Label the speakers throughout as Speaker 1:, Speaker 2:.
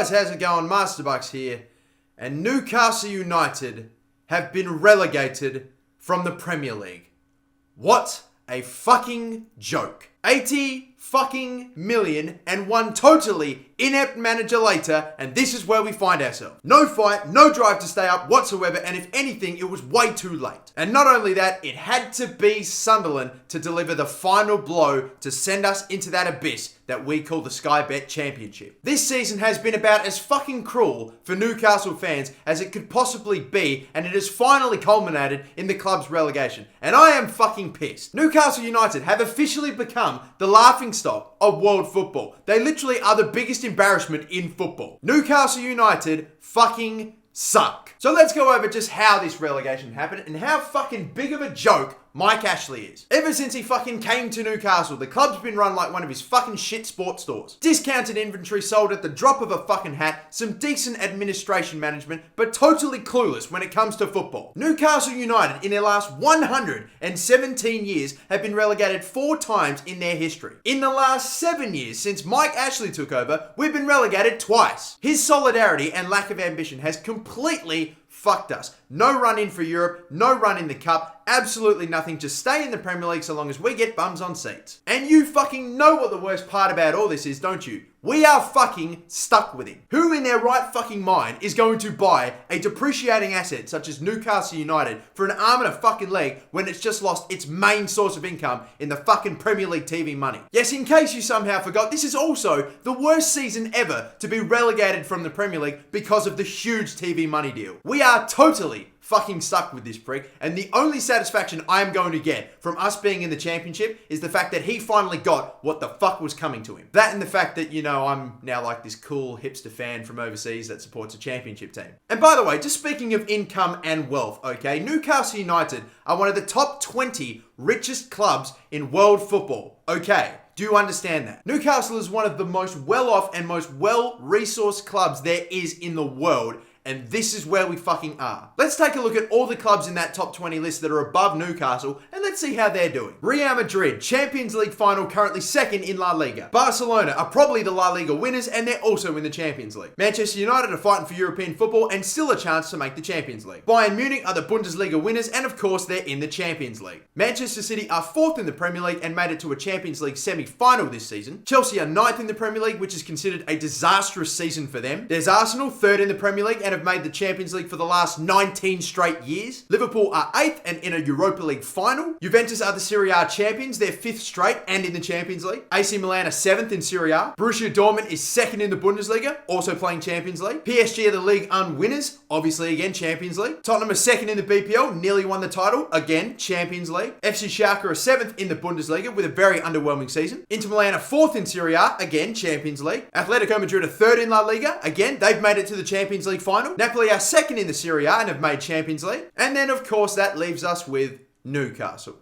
Speaker 1: guys, how's it going? MasterBucks here. And Newcastle United have been relegated from the Premier League. What a fucking joke. 80 fucking million and one totally inept manager later, and this is where we find ourselves. No fight, no drive to stay up whatsoever, and if anything, it was way too late. And not only that, it had to be Sunderland to deliver the final blow to send us into that abyss that we call the Sky Bet Championship. This season has been about as fucking cruel for Newcastle fans as it could possibly be, and it has finally culminated in the club's relegation. And I am fucking pissed. Newcastle United have officially become the laughingstock of world football. They literally are the biggest embarrassment in football. Newcastle United fucking suck. So let's go over just how this relegation happened and how fucking big of a joke Mike Ashley is. Ever since he fucking came to Newcastle, the club's been run like one of his fucking shit sports stores. Discounted inventory sold at the drop of a fucking hat, some decent administration management, but totally clueless when it comes to football. Newcastle United in their last 117 years have been relegated 4 times in their history. In the last 7 years since Mike Ashley took over, we've been relegated twice. His solidarity and lack of ambition has completely fucked us. No run in for Europe, no run in the Cup, absolutely nothing. Just stay in the Premier League so long as we get bums on seats. And you fucking know what the worst part about all this is, don't you? We are fucking stuck with him. Who in their right fucking mind is going to buy a depreciating asset such as Newcastle United for an arm and a fucking leg when it's just lost its main source of income in the fucking Premier League TV money? Yes, in case you somehow forgot, this is also the worst season ever to be relegated from the Premier League because of the huge TV money deal. We are totally fucking stuck with this prick, and the only satisfaction I am going to get from us being in the championship is the fact that he finally got what the fuck was coming to him. That and the fact that, you know, I'm now like this cool hipster fan from overseas that supports a championship team. And by the way, just speaking of income and wealth, okay, Newcastle United are one of the top 20 richest clubs in world football, okay? Do you understand that? Newcastle is one of the most well-off and most well-resourced clubs there is in the world, and this is where we fucking are. Let's take a look at all the clubs in that top 20 list that are above Newcastle, and let's see how they're doing. Real Madrid, Champions League final, currently second in La Liga. Barcelona are probably the La Liga winners, and they're also in the Champions League. Manchester United are fighting for European football and still a chance to make the Champions League. Bayern Munich are the Bundesliga winners, and of course, they're in the Champions League. Manchester City are 4th in the Premier League and made it to a Champions League semi-final this season. Chelsea are 9th in the Premier League, which is considered a disastrous season for them. There's Arsenal, 3rd in the Premier League, and have made the Champions League for the last 19 straight years. Liverpool are 8th and in a Europa League final. Juventus are the Serie A champions. They're 5th straight and in the Champions League. AC Milan are 7th in Serie A. Borussia Dortmund is 2nd in the Bundesliga, also playing Champions League. PSG are the Ligue 1 winners, obviously again Champions League. Tottenham are 2nd in the BPL, nearly won the title, again Champions League. FC Schalke are 7th in the Bundesliga with a very underwhelming season. Inter Milan are 4th in Serie A, again Champions League. Atletico Madrid are 3rd in La Liga, again they've made it to the Champions League final. Napoli are 2nd in the Serie A and have made Champions League. And then, of course, that leaves us with Newcastle.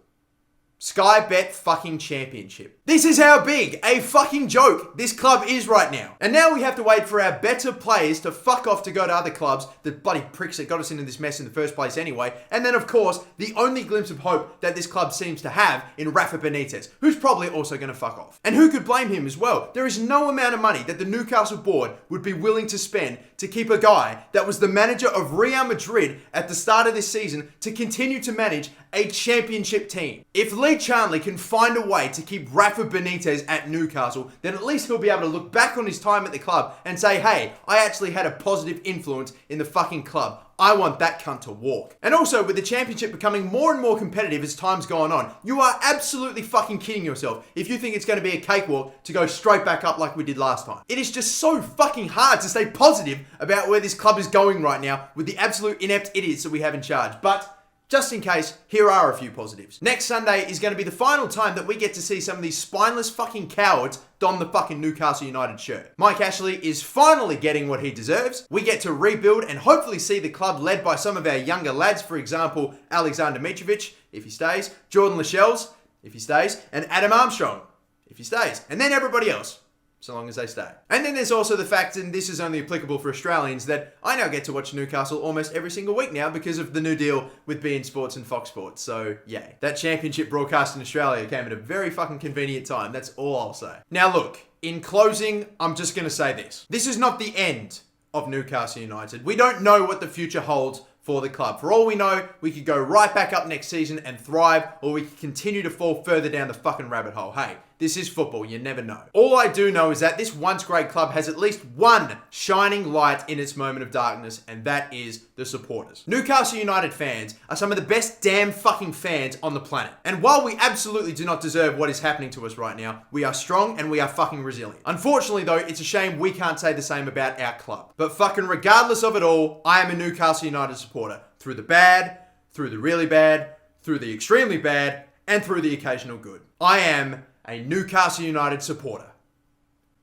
Speaker 1: Sky Bet fucking Championship. This is how big a fucking joke this club is right now. And now we have to wait for our better players to fuck off to go to other clubs, the bloody pricks that got us into this mess in the first place anyway. And then, of course, the only glimpse of hope that this club seems to have in Rafa Benitez, who's probably also going to fuck off. And who could blame him as well? There is no amount of money that the Newcastle board would be willing to spend to keep a guy that was the manager of Real Madrid at the start of this season to continue to manage a championship team. If Lee Charnley can find a way to keep Rafa Benitez at Newcastle, then at least he'll be able to look back on his time at the club and say, hey, I actually had a positive influence in the fucking club. I want that cunt to walk. And also, with the championship becoming more and more competitive as time's gone on, you are absolutely fucking kidding yourself if you think it's going to be a cakewalk to go straight back up like we did last time. It is just so fucking hard to stay positive about where this club is going right now with the absolute inept idiots that we have in charge. But just in case, here are a few positives. Next Sunday is going to be the final time that we get to see some of these spineless fucking cowards don the fucking Newcastle United shirt. Mike Ashley is finally getting what he deserves. We get to rebuild and hopefully see the club led by some of our younger lads, for example, Alexander Mitrovic, if he stays, Jordan Lascelles, if he stays, and Adam Armstrong, if he stays, and then everybody else, so long as they stay. And then there's also the fact, and this is only applicable for Australians, that I now get to watch Newcastle almost every single week now because of the new deal with beIN Sports and Fox Sports. So, yay. That championship broadcast in Australia came at a very fucking convenient time. That's all I'll say. Now look, in closing, I'm just going to say this. This is not the end of Newcastle United. We don't know what the future holds for the club. For all we know, we could go right back up next season and thrive, or we could continue to fall further down the fucking rabbit hole. Hey, this is football. You never know. All I do know is that this once great club has at least one shining light in its moment of darkness, and that is the supporters. Newcastle United fans are some of the best damn fucking fans on the planet. And while we absolutely do not deserve what is happening to us right now, we are strong and we are fucking resilient. Unfortunately though, it's a shame we can't say the same about our club. But fucking regardless of it all, I am a Newcastle United supporter. Through the bad, through the really bad, through the extremely bad, and through the occasional good. I am a Newcastle United supporter.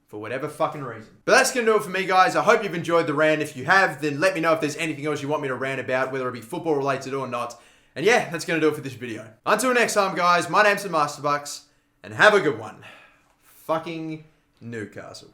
Speaker 1: For whatever fucking reason. But that's going to do it for me, guys. I hope you've enjoyed the rant. If you have, then let me know if there's anything else you want me to rant about, whether it be football related or not. And yeah, that's going to do it for this video. Until next time, guys, my name's the MasterBucks, and have a good one. Fucking Newcastle.